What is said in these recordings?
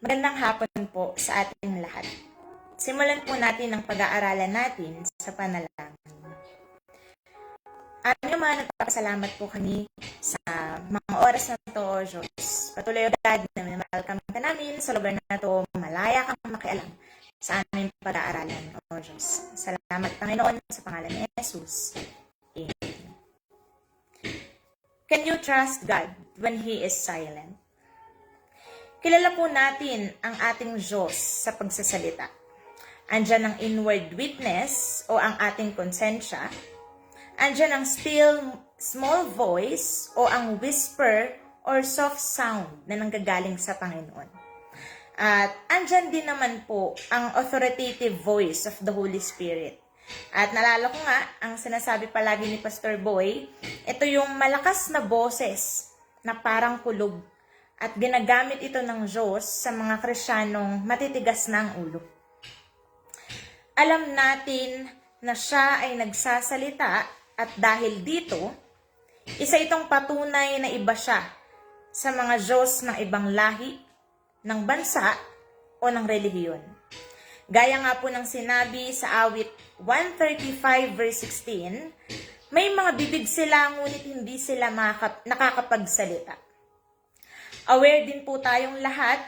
Magandang hapon po sa ating lahat. Simulan po natin ang pag-aaralan natin sa panalangin. Aming mga nagpapasalamat po kami sa mga oras na ito, O Diyos. Patuloy o God na minamahal kami ka namin sa lugar na ito, malaya kang makialam sa aming pag-aaralan, O Diyos. Salamat, Panginoon, sa pangalan ni Jesus. Amen. Can you trust God when He is silent? Kilala po natin ang ating Diyos sa pagsasalita. Andyan ang inward witness o ang ating konsensya. Andyan ang still small voice o ang whisper or soft sound na nanggagaling sa Panginoon. At andyan din naman po ang authoritative voice of the Holy Spirit. At naalala ko nga, ang sinasabi palagi ni Pastor Boy, ito yung malakas na boses na parang kulog. At ginagamit ito ng Diyos sa mga Kristiyanong matitigas na ang ulo. Alam natin na siya ay nagsasalita at dahil dito, isa itong patunay na iba siya sa mga Diyos ng ibang lahi, ng bansa o ng relihiyon. Gaya nga po ng sinabi sa awit 135 verse 16, may mga bibig sila ngunit hindi sila nakakapagsalita. Aware din po tayong lahat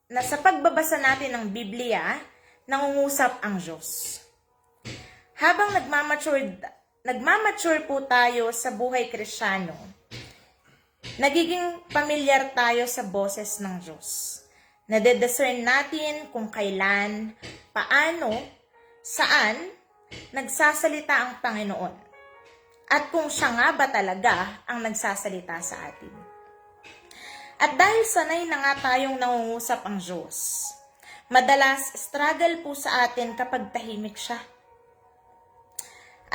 na sa pagbabasa natin ng Biblia, nangungusap ang Diyos. Habang nagmamature po tayo sa buhay Kristiyano, nagiging pamilyar tayo sa boses ng Diyos. Nadediscern natin kung kailan, paano, saan nagsasalita ang Panginoon. At kung siya nga ba talaga ang nagsasalita sa atin. At dahil sanay na nga tayong nangungusap ang Diyos, madalas struggle po sa atin kapag tahimik siya.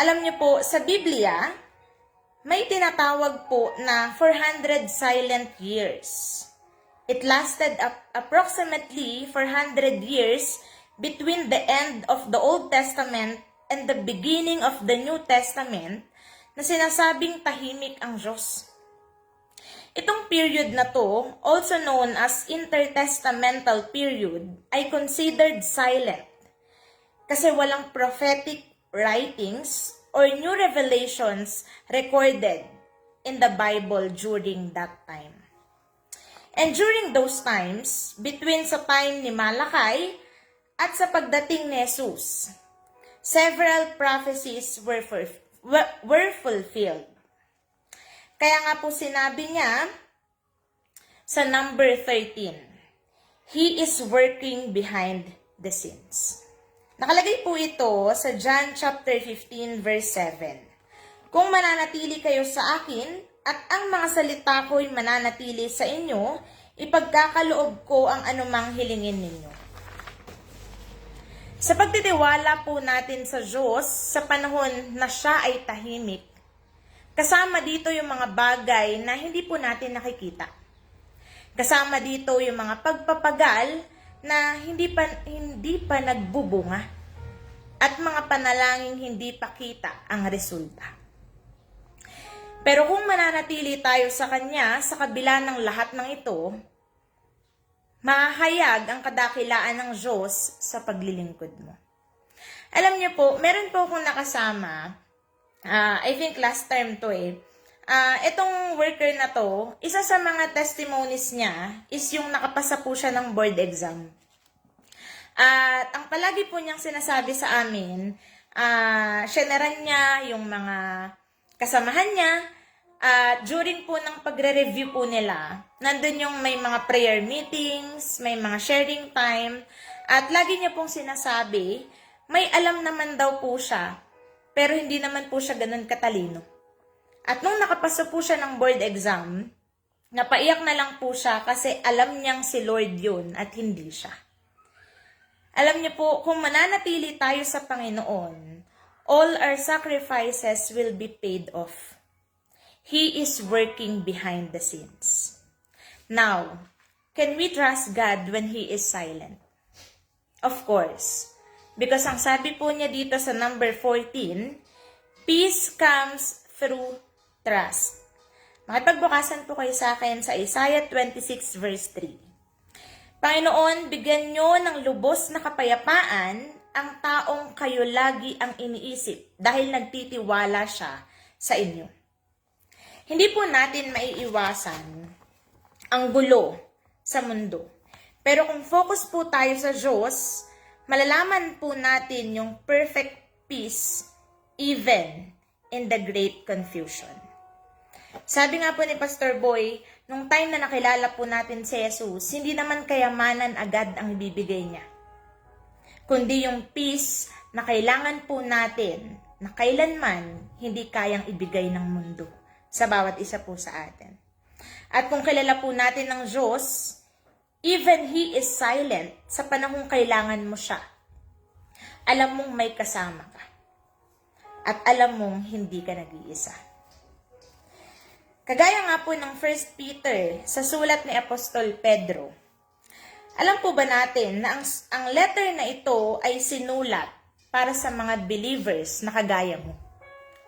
Alam niyo po, sa Biblia, may tinatawag po na 400 silent years. It lasted approximately 400 years between the end of the Old Testament and the beginning of the New Testament na sinasabing tahimik ang Diyos. Itong period na to, also known as intertestamental period, ay considered silent kasi walang prophetic writings or new revelations recorded in the Bible during that time. And during those times, between sa time ni Malakay at sa pagdating ni Jesus, several prophecies were fulfilled. Kaya nga po sinabi niya sa number 13, He is working behind the scenes. Nakalagay po ito sa John chapter 15 verse 7. Kung mananatili kayo sa akin at ang mga salita ko'y mananatili sa inyo, ipagkakaloob ko ang anumang hilingin ninyo. Sa pagtitiwala po natin sa Diyos sa panahon na siya ay tahimik, kasama dito yung mga bagay na hindi po natin nakikita. Kasama dito yung mga pagpapagal na hindi pa nagbubunga at mga panalangin hindi pa kita ang resulta. Pero kung mananatili tayo sa Kanya sa kabila ng lahat ng ito, mahahayag ang kadakilaan ng Diyos sa paglilingkod mo. Alam niyo po, meron po akong nakasama, I think last time to itong worker na to, isa sa mga testimonies niya is yung nakapasa po siya ng board exam. At ang palagi po niyang sinasabi sa amin, shaneran niya yung mga kasamahan niya, during po ng pagre-review po nila, nandun yung may mga prayer meetings, may mga sharing time, at lagi niya pong sinasabi, may alam naman daw po siya, pero hindi naman po siya ganun katalino. At nung nakapasa po siya ng board exam, napaiyak na lang po siya kasi alam niyang si Lord yun at hindi siya. Alam niyo po, kung mananatili tayo sa Panginoon, all our sacrifices will be paid off. He is working behind the scenes. Now, can we trust God when He is silent? Of course. Because ang sabi po niya dito sa number 14, peace comes through trust. Makipagbukasan po kayo sa akin sa Isaiah 26 verse 3. Panginoon, bigyan nyo ng lubos na kapayapaan ang taong kayo lagi ang iniisip dahil nagtitiwala siya sa inyo. Hindi po natin maiiwasan ang gulo sa mundo. Pero kung focus po tayo sa Diyos, malalaman po natin yung perfect peace even in the great confusion. Sabi nga po ni Pastor Boy, nung time na nakilala po natin si Jesus, hindi naman kayamanan agad ang ibibigay niya, kundi yung peace na kailangan po natin na kailanman hindi kayang ibigay ng mundo sa bawat isa po sa atin. At kung kilala po natin ng Diyos, even He is silent sa panahong kailangan mo siya. Alam mong may kasama ka. At alam mong hindi ka nag-iisa. Kagaya nga po ng 1 Peter sa sulat ni Apostol Pedro. Alam po ba natin na ang letter na ito ay sinulat para sa mga believers na kagaya mo?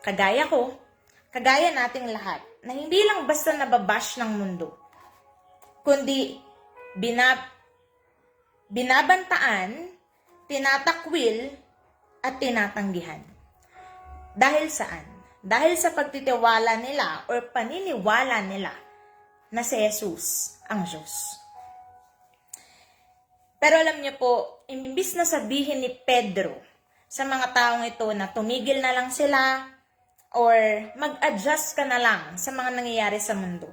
Kagaya ko, kagaya nating lahat, na hindi lang basta nababash ng mundo, kundi binabantaan, tinatakwil, at tinatanggihan. Dahil saan? Dahil sa pagtitiwala nila or paniniwala nila na si Jesus ang Diyos. Pero alam niyo po, imbis na sabihin ni Pedro sa mga taong ito na tumigil na lang sila or mag-adjust ka na lang sa mga nangyayari sa mundo.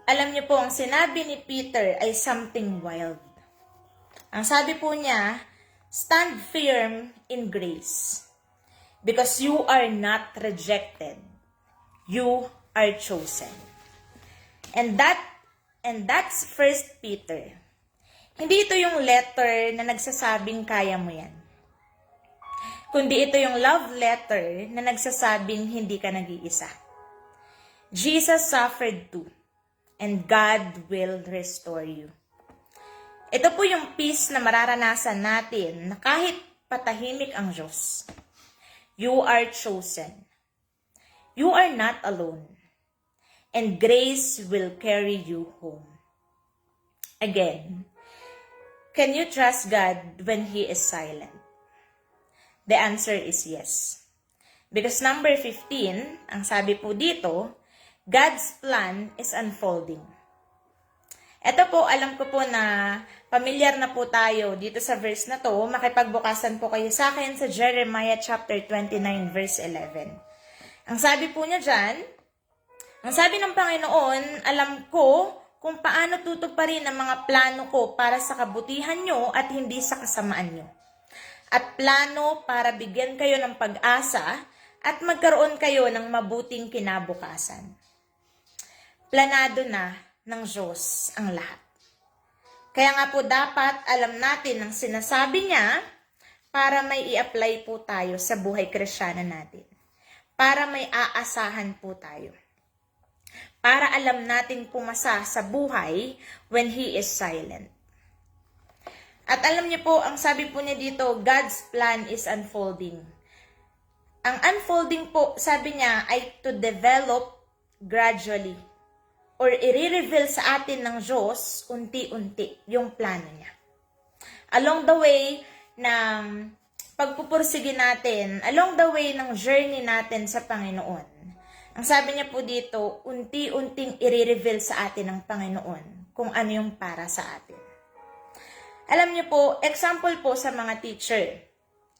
Alam niyo po, ang sinabi ni Peter ay something wild. Ang sabi po niya, stand firm in grace. Because you are not rejected. You are chosen. And that's 1 Peter. Hindi ito yung letter na nagsasabing kaya mo yan. Kundi ito yung love letter na nagsasabing hindi ka nag-iisa. Jesus suffered too. And God will restore you. Ito po yung peace na mararanasan natin na kahit patahimik ang Diyos. You are chosen. You are not alone. And grace will carry you home. Again, can you trust God when He is silent? The answer is yes. Because number 15, ang sabi po dito, God's plan is unfolding. Ito po, alam ko po na familiar na po tayo dito sa verse na to. Makipagbukasan po kayo sa akin sa Jeremiah chapter 29 verse 11. Ang sabi po niya dyan, ang sabi ng Panginoon, alam ko kung paano tutuparin ang mga plano ko para sa kabutihan nyo at hindi sa kasamaan nyo. At plano para bigyan kayo ng pag-asa at magkaroon kayo ng mabuting kinabukasan. Planado na ng Diyos ang lahat. Kaya nga po dapat alam natin ang sinasabi niya para may i-apply po tayo sa buhay Kristyana natin. Para may aasahan po tayo. Para alam nating pumasa sa buhay when He is silent. At alam niyo po, ang sabi po niya dito, God's plan is unfolding. Ang unfolding po, sabi niya, ay to develop gradually. Or i-reveal sa atin ng Diyos unti-unti yung plano niya. Along the way ng pagpupursige natin, along the way ng journey natin sa Panginoon, ang sabi niya po dito, unti-unting i-reveal sa atin ng Panginoon kung ano yung para sa atin. Alam niyo po, example po sa mga teacher.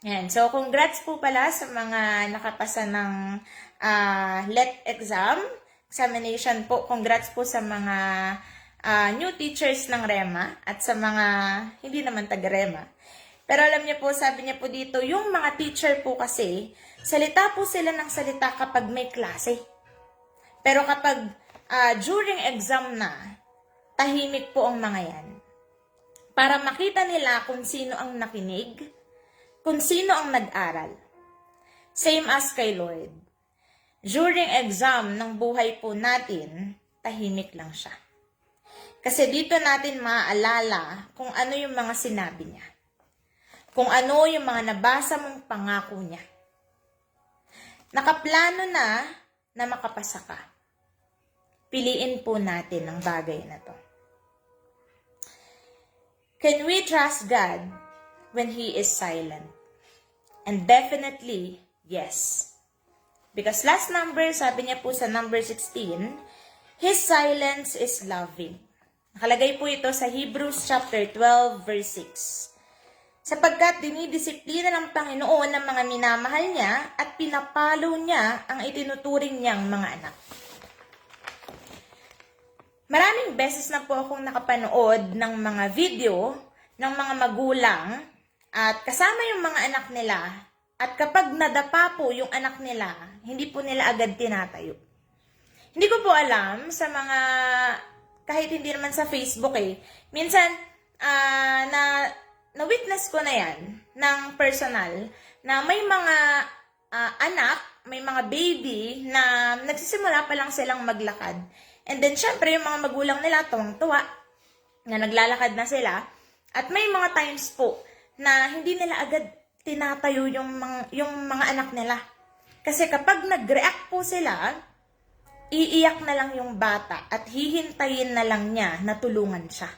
Yan. So, congrats po pala sa mga nakapasa ng LET examination po. Congrats po sa mga new teachers ng REMA at sa mga hindi naman taga-REMA. Pero alam niyo po, sabi niya po dito, yung mga teacher po kasi, salita po sila ng salita kapag may klase. Pero kapag during exam na, tahimik po ang mga yan. Para makita nila kung sino ang nakinig, kung sino ang nag-aral. Same as kay Lord. During exam ng buhay po natin, tahimik lang siya. Kasi dito natin maaalala kung ano yung mga sinabi niya. Kung ano yung mga nabasa mong pangako niya. Nakaplano na makapasa ka. Piliin po natin ang bagay na to. Can we trust God when He is silent? And definitely, yes. Because last number, sabi niya po sa number 16, His silence is loving. Nakalagay po ito sa Hebrews chapter 12, verse 6. Sapagkat dinidisiplina ng Panginoon ng mga minamahal niya at pinapalo niya ang itinuturing niyang mga anak. Maraming beses na po akong nakapanood ng mga video ng mga magulang at kasama yung mga anak nila at kapag nadapa po yung anak nila, hindi po nila agad tinatayo. Hindi ko po alam sa mga, kahit hindi naman sa Facebook minsan na-witness ko na yan ng personal na may mga anak, may mga baby na nagsisimula pa lang silang maglakad. And then, syempre, yung mga magulang nila, tuwang-tuwa, na naglalakad na sila. At may mga times po na hindi nila agad tinatayo yung mga anak nila. Kasi kapag nag-react po sila, iiyak na lang yung bata at hihintayin na lang niya na tulungan siya.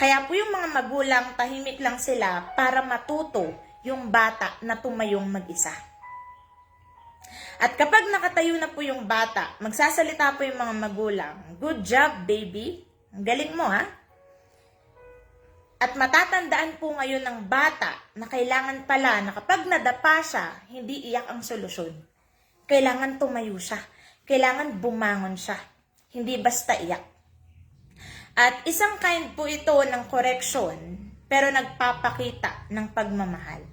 Kaya po yung mga magulang, tahimik lang sila para matuto yung bata na tumayong mag-isa. At kapag nakatayo na po yung bata, magsasalita po yung mga magulang, "Good job, baby. Ang galing mo, ha?" At matatandaan po ngayon ng bata na kailangan pala na kapag nadapa siya, hindi iyak ang solusyon. Kailangan tumayo siya. Kailangan bumangon siya. Hindi basta iyak. At isang kind po ito ng correction, pero nagpapakita ng pagmamahal.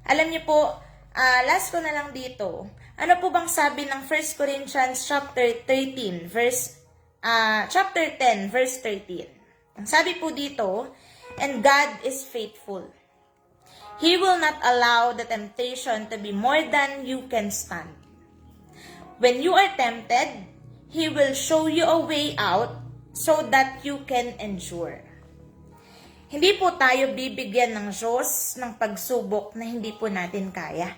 Alam niyo po, last ko na lang dito. Ano po bang sabi ng 1 Corinthians chapter 10 verse 13? Ang sabi po dito, "And God is faithful. He will not allow the temptation to be more than you can stand. When you are tempted, He will show you a way out so that you can endure." Hindi po tayo bibigyan ng Diyos ng pagsubok na hindi po natin kaya.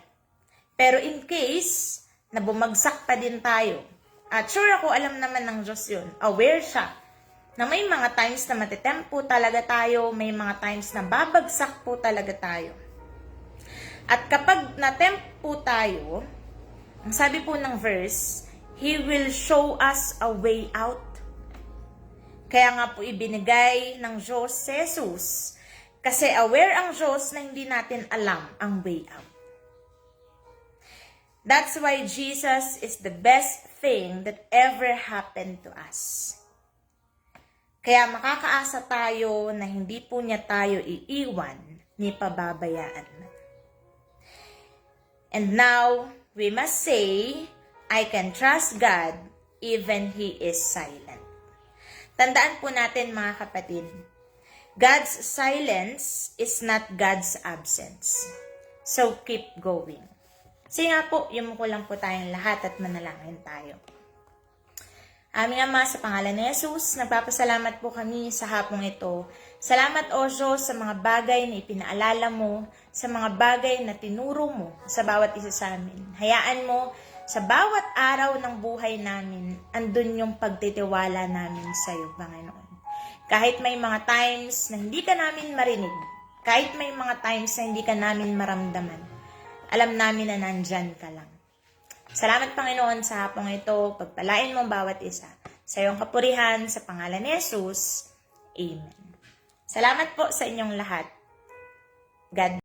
Pero in case na bumagsak pa din tayo, at sure ako alam naman ng Diyos yun, aware siya, na may mga times na matitempt po talaga tayo, may mga times na babagsak po talaga tayo. At kapag natempt po tayo, ang sabi po ng verse, He will show us a way out. Kaya nga po ibinigay ng Diyos si Jesus, kasi aware ang Diyos na hindi natin alam ang way out. That's why Jesus is the best thing that ever happened to us. Kaya makakaasa tayo na hindi po niya tayo iiwan ni pababayaan. And now, we must say, I can trust God even He is silent. Tandaan po natin mga kapatid, God's silence is not God's absence. So keep going. Sige nga po, yumuko lang po tayong lahat at manalangin tayo. Aming Ama, sa pangalan ni Jesus, nagpapasalamat po kami sa hapong ito. Salamat o Diyos sa mga bagay na ipinaalala mo, sa mga bagay na tinuro mo sa bawat isa sa amin. Hayaan mo, sa bawat araw ng buhay namin, andun yung pagtitiwala namin sa iyo, Panginoon. Kahit may mga times na hindi ka namin marinig, kahit may mga times na hindi ka namin maramdaman, alam namin na nandyan ka lang. Salamat, Panginoon, sa hapong ito. Pagpalain mo bawat isa. Sa iyong kapurihan, sa pangalan ni Jesus. Amen. Salamat po sa inyong lahat. God